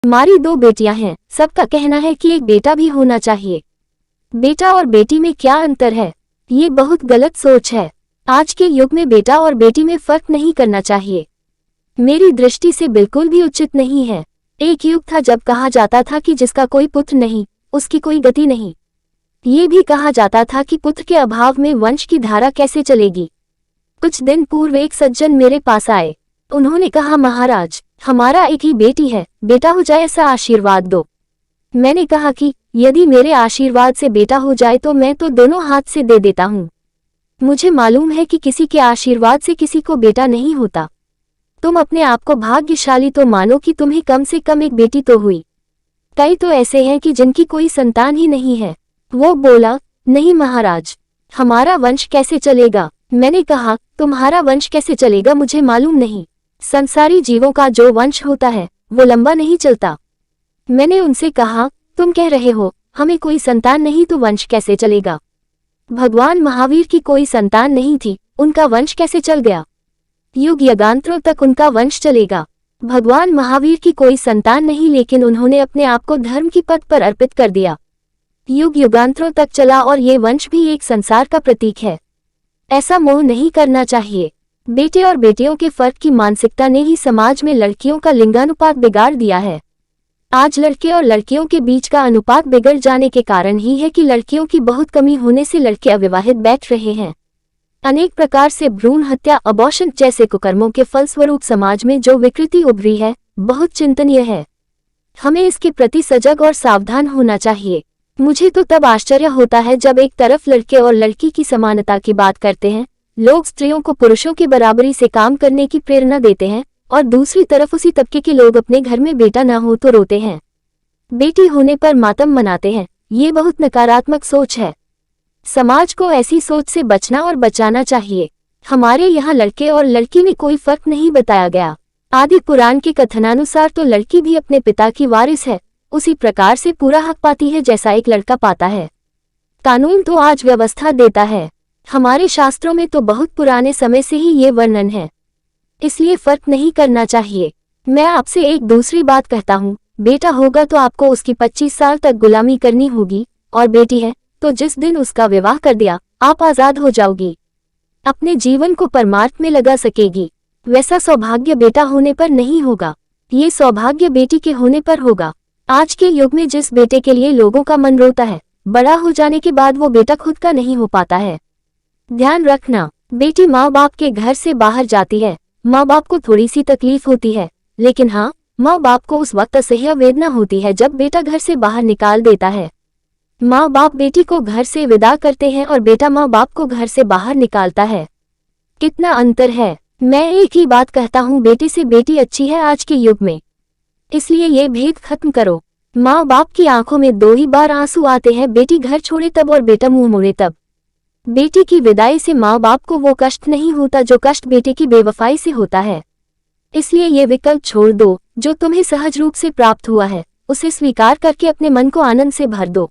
हमारी 2 बेटियां हैं, सबका कहना है कि एक बेटा भी होना चाहिए। बेटा और बेटी में क्या अंतर है? ये बहुत गलत सोच है। आज के युग में बेटा और बेटी में फर्क नहीं करना चाहिए। मेरी दृष्टि से बिल्कुल भी उचित नहीं है। एक युग था जब कहा जाता था कि जिसका कोई पुत्र नहीं, उसकी कोई गति नहीं। ये भी कहा जाता था कि पुत्र के अभाव में वंश की धारा कैसे चलेगी। कुछ दिन पूर्व एक सज्जन मेरे पास आए। उन्होंने कहा, महाराज, हमारा एक ही बेटी है, बेटा हो जाए ऐसा आशीर्वाद दो। मैंने कहा कि यदि मेरे आशीर्वाद से बेटा हो जाए तो मैं तो दोनों हाथ से दे देता हूँ। मुझे मालूम है कि किसी के आशीर्वाद से किसी को बेटा नहीं होता। तुम अपने आप को भाग्यशाली तो मानो कि तुम्हें कम से कम एक बेटी तो हुई। कई तो ऐसे हैं कि जिनकी कोई संतान ही नहीं है। वो बोला, नहीं महाराज, हमारा वंश कैसे चलेगा। मैंने कहा, तुम्हारा वंश कैसे चलेगा मुझे मालूम नहीं। संसारी जीवों का जो वंश होता है वो लंबा नहीं चलता। मैंने उनसे कहा, तुम कह रहे हो हमें कोई संतान नहीं तो वंश कैसे चलेगा। भगवान महावीर की कोई संतान नहीं थी, उनका वंश कैसे चल गया। युग युगांतरों तक उनका वंश चलेगा। भगवान महावीर की कोई संतान नहीं, लेकिन उन्होंने अपने आप को धर्म की पथ पर अर्पित कर दिया। युग युगांतरों तक चला और ये वंश भी एक संसार का प्रतीक है। ऐसा मोह नहीं करना चाहिए। बेटे और बेटियों के फर्क की मानसिकता ने ही समाज में लड़कियों का लिंगानुपात बिगाड़ दिया है। आज लड़के और लड़कियों के बीच का अनुपात बिगड़ जाने के कारण ही है कि लड़कियों की बहुत कमी होने से लड़के अविवाहित बैठ रहे हैं। अनेक प्रकार से भ्रूण हत्या, अबॉर्शन जैसे कुकर्मों के फलस्वरूप समाज में जो विकृति उभरी है, बहुत चिंतनीय है। हमें इसके प्रति सजग और सावधान होना चाहिए। मुझे तो तब आश्चर्य होता है जब एक तरफ लड़के और लड़की की समानता की बात करते हैं, लोग स्त्रियों को पुरुषों की बराबरी से काम करने की प्रेरणा देते हैं, और दूसरी तरफ उसी तबके के लोग अपने घर में बेटा न हो तो रोते हैं, बेटी होने पर मातम मनाते हैं। ये बहुत नकारात्मक सोच है। समाज को ऐसी सोच से बचना और बचाना चाहिए। हमारे यहाँ लड़के और लड़की में कोई फर्क नहीं बताया गया। आदि पुराण के कथनानुसार तो लड़की भी अपने पिता की वारिस है, उसी प्रकार से पूरा हक पाती है जैसा एक लड़का पाता है। कानून तो आज व्यवस्था देता है। हमारे शास्त्रों में तो बहुत पुराने समय से ही ये वर्णन है, इसलिए फर्क नहीं करना चाहिए। मैं आपसे एक दूसरी बात कहता हूँ, बेटा होगा तो आपको उसकी 25 साल तक गुलामी करनी होगी, और बेटी है तो जिस दिन उसका विवाह कर दिया आप आजाद हो जाओगी, अपने जीवन को परमार्थ में लगा सकेगी। वैसा सौभाग्य बेटा होने पर नहीं होगा, ये सौभाग्य बेटी के होने पर होगा। आज के युग में जिस बेटे के लिए लोगों का मन रोता है, बड़ा हो जाने के बाद वो बेटा खुद का नहीं हो पाता है। ध्यान रखना, बेटी माँ बाप के घर से बाहर जाती है, माँ बाप को थोड़ी सी तकलीफ होती है, लेकिन हाँ, माँ बाप को उस वक्त असह्य वेदना होती है जब बेटा घर से बाहर निकाल देता है। माँ बाप बेटी को घर से विदा करते हैं और बेटा माँ बाप को घर से बाहर निकालता है। कितना अंतर है। मैं एक ही बात कहता हूँ, बेटी से बेटी अच्छी है आज के युग में, इसलिए ये भेद खत्म करो। माँ बाप की आंखों में 2 ही बार आंसू आते हैं, बेटी घर छोड़े तब और बेटा मुंह मोड़े तब। बेटी की विदाई से माँ बाप को वो कष्ट नहीं होता जो कष्ट बेटे की बेवफाई से होता है। इसलिए ये विकल्प छोड़ दो, जो तुम्हें सहज रूप से प्राप्त हुआ है उसे स्वीकार करके अपने मन को आनंद से भर दो।